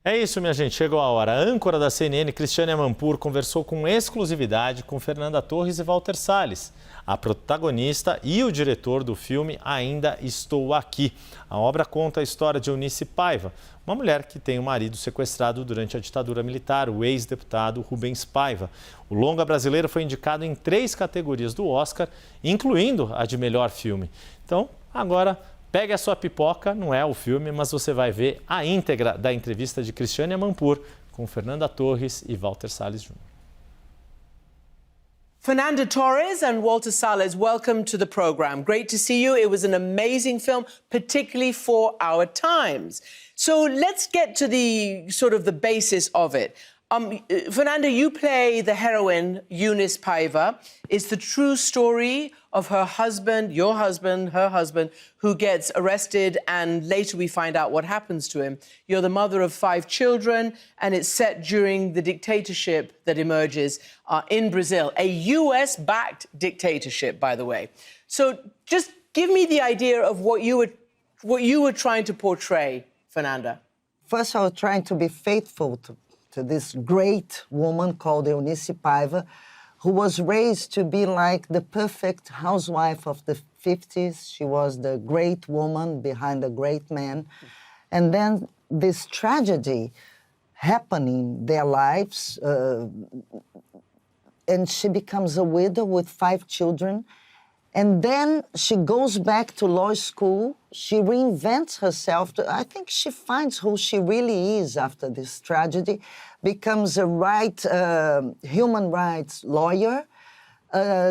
É isso, minha gente, chegou a hora. A âncora da CNN, Christiane Amanpour, conversou com exclusividade com Fernanda Torres e Walter Salles, a protagonista e o diretor do filme Ainda Estou Aqui. A obra conta a história de Eunice Paiva, uma mulher que tem o marido sequestrado durante a ditadura militar, o ex-deputado Rubens Paiva. O longa brasileiro foi indicado em 3 categorias do Oscar, incluindo a de melhor filme. Então, agora, pegue a sua pipoca, não é o filme, mas você vai ver a íntegra da entrevista de Christiane Amanpour com Fernanda Torres e Walter Salles Jr. Fernanda Torres and Walter Salles, welcome to the program. Great to see you. It was an amazing film, particularly for our times. So let's get to the sort of the basis of it. Fernanda, you play the heroine, Eunice Paiva. It's the true story of her husband, your husband, her husband, who gets arrested, and later we find out what happens to him. You're the mother of 5 children, and it's set during the dictatorship that emerges in Brazil, a US-backed dictatorship, by the way. So just give me the idea of what you were trying to portray, Fernanda. First, I was trying to be faithful to this great woman called Eunice Paiva, who was raised to be like the perfect housewife of the 50s. She was the great woman behind the great man. And then this tragedy happened in their lives, and she becomes a widow with 5 children. And then she goes back to law school. She reinvents herself. I think she finds who she really is after this tragedy, becomes a human rights lawyer,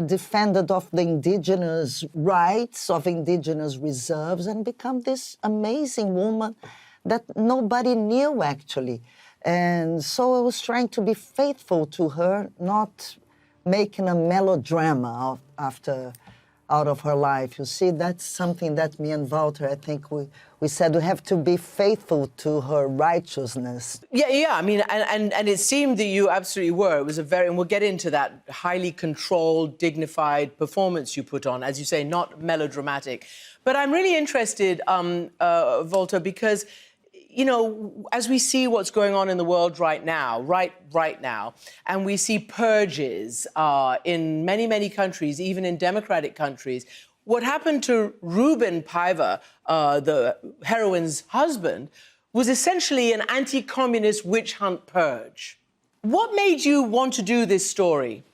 defender of the indigenous rights, of indigenous reserves, and become this amazing woman that nobody knew, actually. And so I was trying to be faithful to her, not making a melodrama out of her life. You see, that's something that me and Walter, I think we said we have to be faithful to her righteousness. Yeah, I mean, and it seemed that you absolutely were. It was and we'll get into that highly controlled, dignified performance you put on, as you say, not melodramatic. But I'm really interested, Walter, because, you know, as we see what's going on in the world right now, and we see purges in many, many countries, even in democratic countries, what happened to Rubens Paiva, the heroine's husband, was essentially an anti-communist witch hunt purge. What made you want to do this story?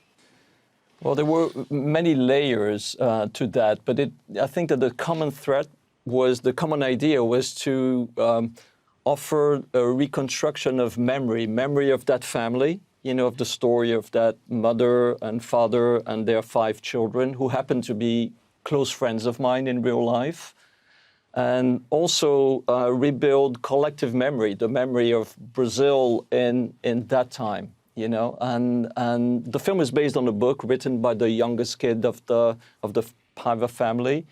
Well, there were many layers to that, but I think that the common idea was to offer a reconstruction of memory of that family, you know, of the story of that mother and father and their 5 children who happened to be close friends of mine in real life, and also rebuild collective memory, the memory of Brazil in that time, you know. And the film is based on a book written by the youngest kid of the Paiva family,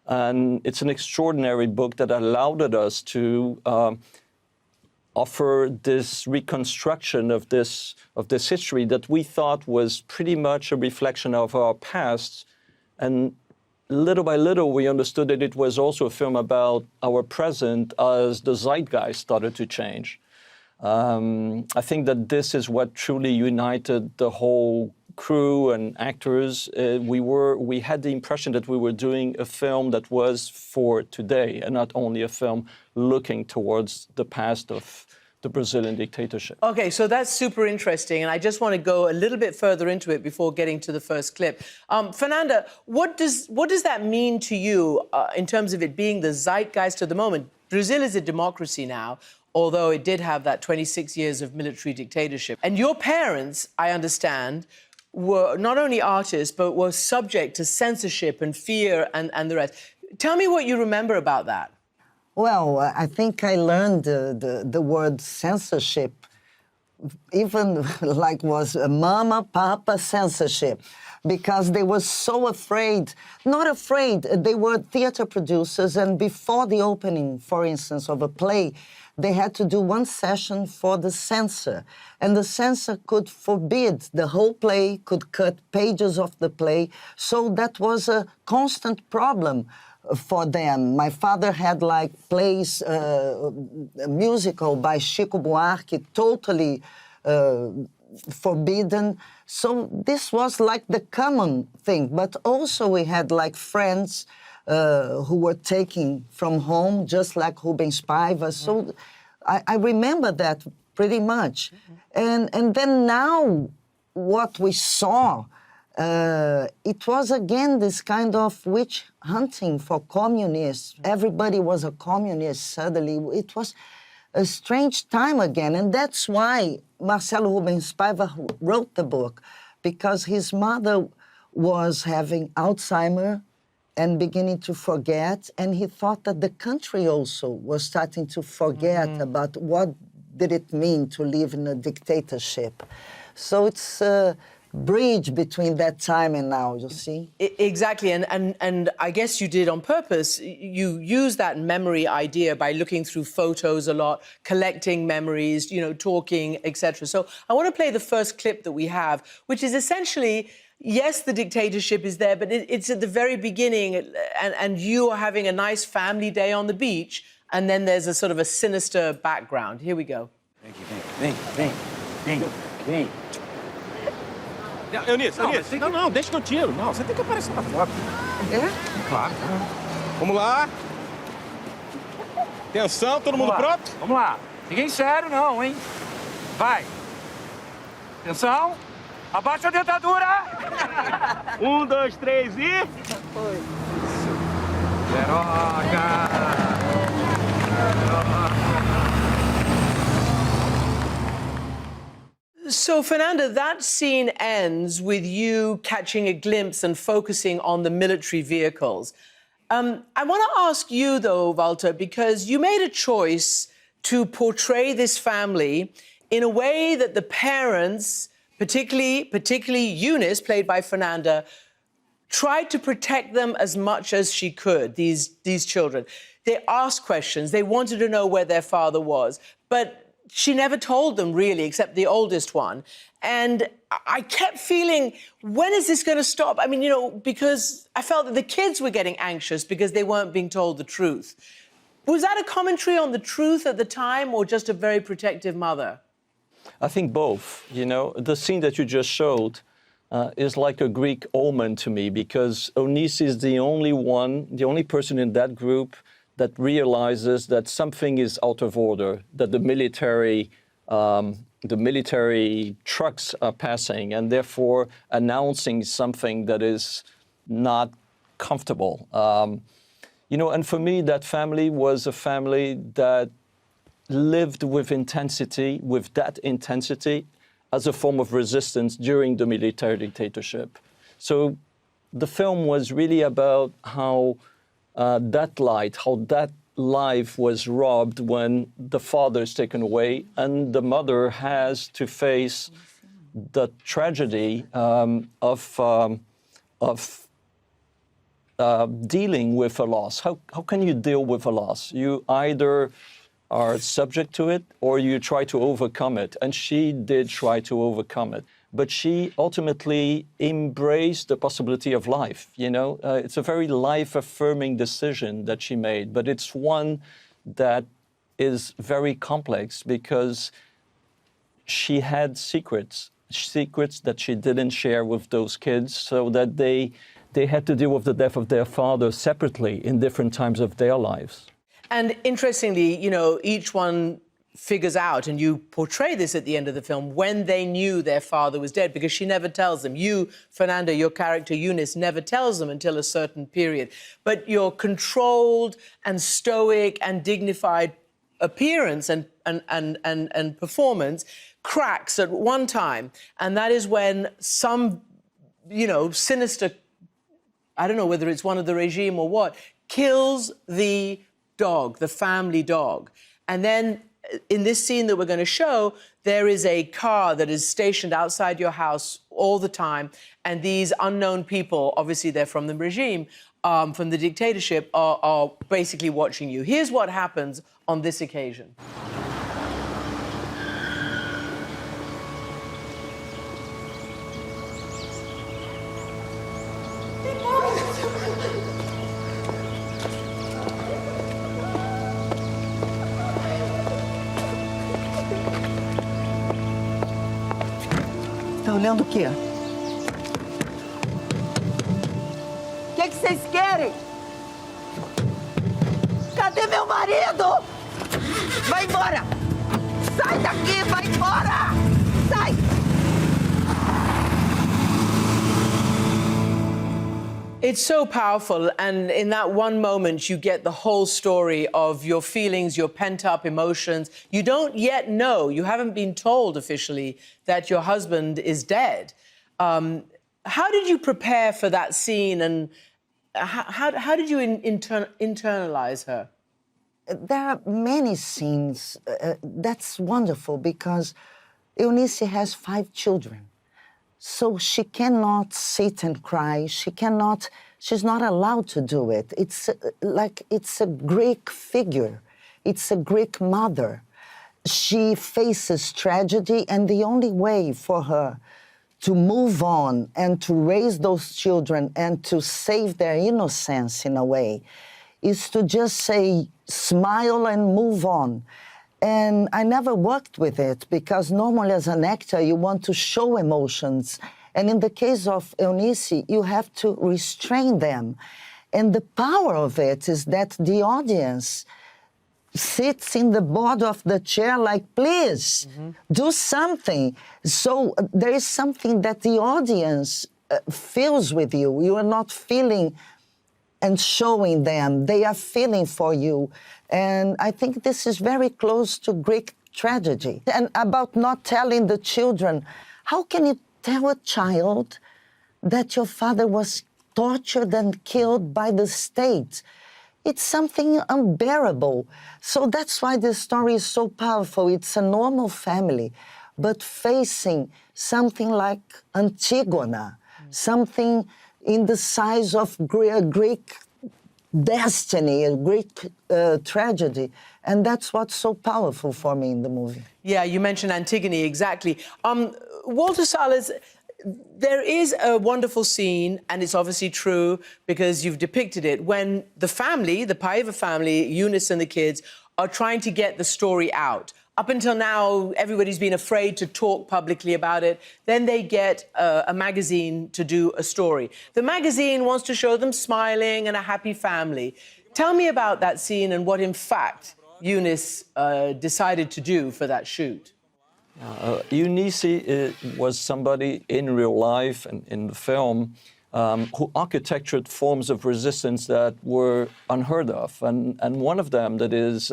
and it's an extraordinary book that allowed us to offer this reconstruction of this history that we thought was pretty much a reflection of our past. And little by little, we understood that it was also a film about our present as the zeitgeist started to change. I think that this is what truly united the whole crew and actors. We had the impression that we were doing a film that was for today and not only a film looking towards the past of the Brazilian dictatorship. Okay, so that's super interesting, and I just want to go a little bit further into it before getting to the first clip. Fernanda, what does that mean to you in terms of it being the zeitgeist of the moment? Brazil is a democracy now, although it did have that 26 years of military dictatorship. And your parents, I understand, were not only artists, but were subject to censorship and fear and the rest. Tell me what you remember about that. Well, I think I learned the word censorship, even like was mama, papa censorship, because they were so afraid, not afraid, they were theater producers, and before the opening, for instance, of a play, they had to do one session for the censor, and the censor could forbid the whole play, could cut pages of the play, so that was a constant problem for them. My father had like plays, a musical by Chico Buarque, totally forbidden. So this was like the common thing. But also we had like friends who were taken from home, just like Rubens Paiva. So I remember that pretty much. And then now what we saw, it was again this kind of witch hunting for communists. Everybody was a communist suddenly. It was a strange time again. And that's why Marcelo Rubens Paiva wrote the book, because his mother was having Alzheimer's and beginning to forget, and he thought that the country also was starting to forget about what did it mean to live in a dictatorship. So it's a bridge between that time and now, you see? Exactly, and I guess you did on purpose. You use that memory idea by looking through photos a lot, collecting memories, you know, talking, etc. So I want to play the first clip that we have, which is essentially, yes, the dictatorship is there, but it's at the very beginning, and you are having a nice family day on the beach, and then there's a sort of a sinister background. Here we go. Vem. Eunice. Não, deixa que eu tiro. Não, você tem que aparecer na foto. É? Claro. Vamos lá. Atenção, todo mundo pronto? Vamos lá. Ninguém sério não, hein? Vai. Atenção. Abaixa a dentadura. 1, 2, 3 e... Foi. Droga. So, Fernanda, that scene ends with you catching a glimpse and focusing on the military vehicles. I want to ask you, though, Walter, because you made a choice to portray this family in a way that the parents, particularly Eunice, played by Fernanda, tried to protect them as much as she could, these children. They asked questions. They wanted to know where their father was. But she never told them, really, except the oldest one. And I kept feeling, when is this going to stop? I mean, you know, because I felt that the kids were getting anxious because they weren't being told the truth. Was that a commentary on the truth at the time, or just a very protective mother? I think both. You know, the scene that you just showed is like a Greek omen to me, because Eunice is the only person in that group that realizes that something is out of order, that the military trucks are passing, and therefore announcing something that is not comfortable. You know, and for me, that family was a family that lived with that intensity as a form of resistance during the military dictatorship. So the film was really about how that life was robbed when the father is taken away, and the mother has to face the tragedy of dealing with a loss. How can you deal with a loss? You either are subject to it or you try to overcome it. And she did try to overcome it. But she ultimately embraced the possibility of life, you know? It's a very life-affirming decision that she made, but it's one that is very complex because she had secrets that she didn't share with those kids, so that they had to deal with the death of their father separately in different times of their lives. And interestingly, you know, each one figures out, and you portray this at the end of the film, when they knew their father was dead, because she never tells them. You, Fernanda, your character Eunice, never tells them until a certain period. But your controlled and stoic and dignified appearance and performance cracks at one time, and that is when some, you know, sinister, I don't know whether it's one of the regime or what, kills the dog, the family dog. And then in this scene that we're going to show, there is a car that is stationed outside your house all the time, and these unknown people, obviously they're from the regime, from the dictatorship, are basically watching you. Here's what happens on this occasion. olhando o quê? O que vocês querem? Cadê meu marido? Vai embora! Sai daqui, vai embora! Sai! It's so powerful, and in that one moment, you get the whole story of your feelings, your pent-up emotions. You don't yet know, you haven't been told officially that your husband is dead. How did you prepare for that scene, and how did you internalize her? There are many scenes. That's wonderful because Eunice has 5 children. So she cannot sit and cry. She's not allowed to do it. It's a Greek figure. It's a Greek mother. She faces tragedy, and the only way for her to move on and to raise those children and to save their innocence in a way is to just say, smile and move on. And I never worked with it because normally as an actor, you want to show emotions. And in the case of Eunice, you have to restrain them. And the power of it is that the audience sits in the bottom of the chair like, please, do something. So there is something that the audience feels with you. You are not feeling and showing them. They are feeling for you. And I think this is very close to Greek tragedy. And about not telling the children, how can you tell a child that your father was tortured and killed by the state? It's something unbearable. So that's why this story is so powerful. It's a normal family, but facing something like Antigona, something in the size of Greek destiny, a Greek tragedy. And that's what's so powerful for me in the movie. Yeah, you mentioned Antigone, exactly. Walter Salles, there is a wonderful scene, and it's obviously true because you've depicted it, when the family, the Paiva family, Eunice and the kids, are trying to get the story out. Up until now, everybody's been afraid to talk publicly about it. Then they get a magazine to do a story. The magazine wants to show them smiling and a happy family. Tell me about that scene and what, in fact, Eunice decided to do for that shoot. Eunice was somebody in real life and in the film who architectured forms of resistance that were unheard of. And one of them that is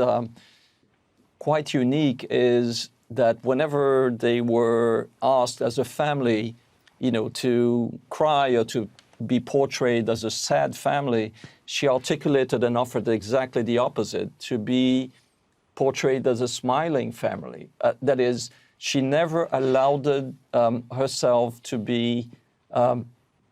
quite unique is that whenever they were asked as a family, you know, to cry or to be portrayed as a sad family, she articulated and offered exactly the opposite, to be portrayed as a smiling family. That is, she never allowed herself to be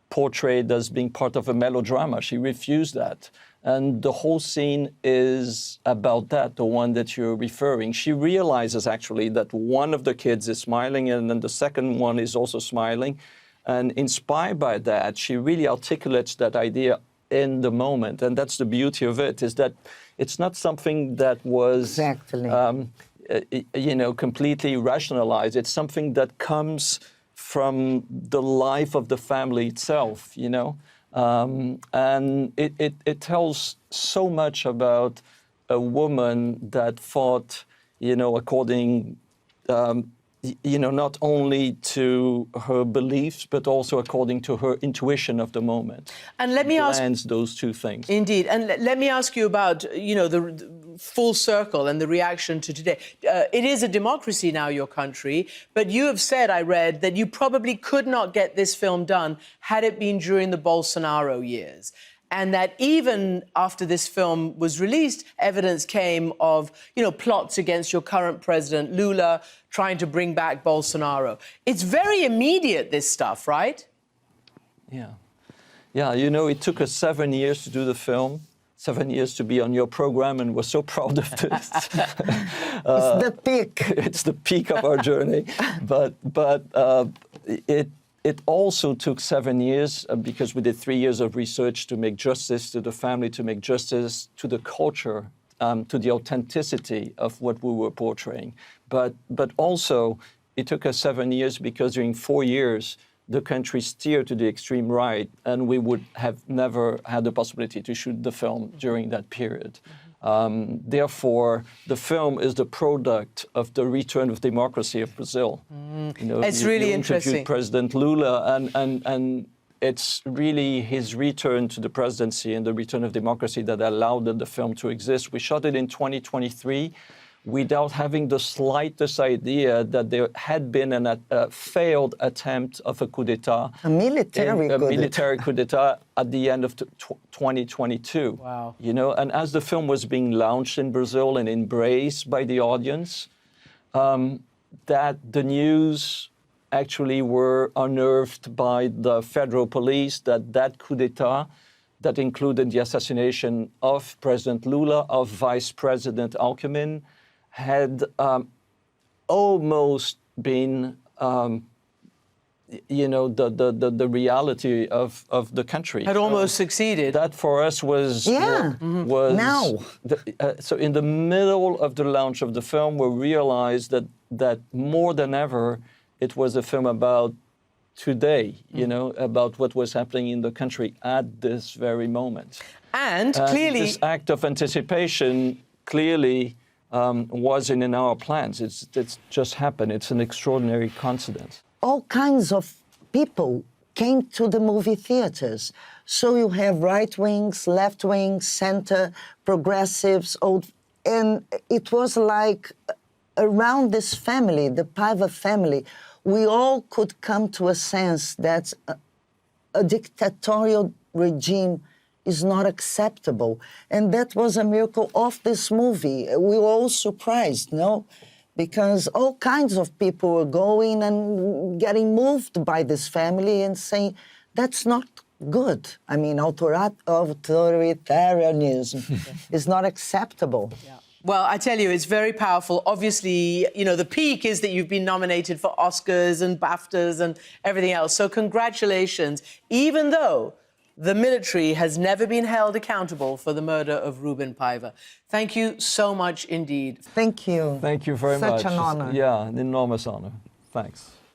portrayed as being part of a melodrama. She refused that. And the whole scene is about that, the one that you're referring. She realizes actually that one of the kids is smiling and then the second one is also smiling. And inspired by that, she really articulates that idea in the moment. And that's the beauty of it, is that it's not something that was you know, completely rationalized. It's something that comes from the life of the family itself, you know. And it tells so much about a woman that fought, you know, according, you know, not only to her beliefs, but also according to her intuition of the moment. And let me ask those two things. Indeed, and let me ask you about, you know, the full circle and the reaction to today. It is a democracy now, your country, but you have said, I read, that you probably could not get this film done had it been during the Bolsonaro years. And that even after this film was released, evidence came of, you know, plots against your current president, Lula, trying to bring back Bolsonaro. It's very immediate, this stuff, right? Yeah. Yeah, you know, it took us 7 years to do the film, 7 years to be on your program, and we're so proud of this. It's the peak. It's the peak of our journey. But it also took 7 years because we did 3 years of research to make justice to the family, to make justice to the culture, to the authenticity of what we were portraying. But also, It took us 7 years because during 4 years, the country steered to the extreme right, and we would have never had the possibility to shoot the film during that period. Therefore, the film is the product of the return of democracy of Brazil. You know, It's really interesting. interviewed President Lula, and it's really his return to the presidency and the return of democracy that allowed the film to exist. We shot it in 2023 without having the slightest idea that there had been a failed attempt of a coup d'etat. A military coup d'etat at the end of 2022. Wow. You know, and as the film was being launched in Brazil and embraced by the audience, that the news actually were unnerved by the federal police that coup d'etat that included the assassination of President Lula, of Vice President Alckmin, had almost been, you know, the reality of the country. Had almost succeeded. That for us was was Now. So in the middle of the launch of the film, we realized that more than ever, it was a film about today, you know, about what was happening in the country at this very moment. And clearly, This act of anticipation clearly wasn't in our plans. It's just happened. It's an extraordinary coincidence. All kinds of people came to the movie theaters. So you have right wings, left wings, center, progressives, and it was like around this family, the Paiva family, we all could come to a sense that a dictatorial regime is not acceptable. And that was a miracle of this movie. We were all surprised, no? Because all kinds of people were going and getting moved by this family and saying, that's not good. I mean, authoritarianism is not acceptable. yeah. Well, I tell you, it's very powerful. Obviously, you know, the peak is that you've been nominated for Oscars and BAFTAs and everything else. So congratulations, even though the military has never been held accountable for the murder of Rubén Paiva. Thank you so much indeed. Thank you. Thank you very much. Such an honor. Yeah, an enormous honor. Thanks.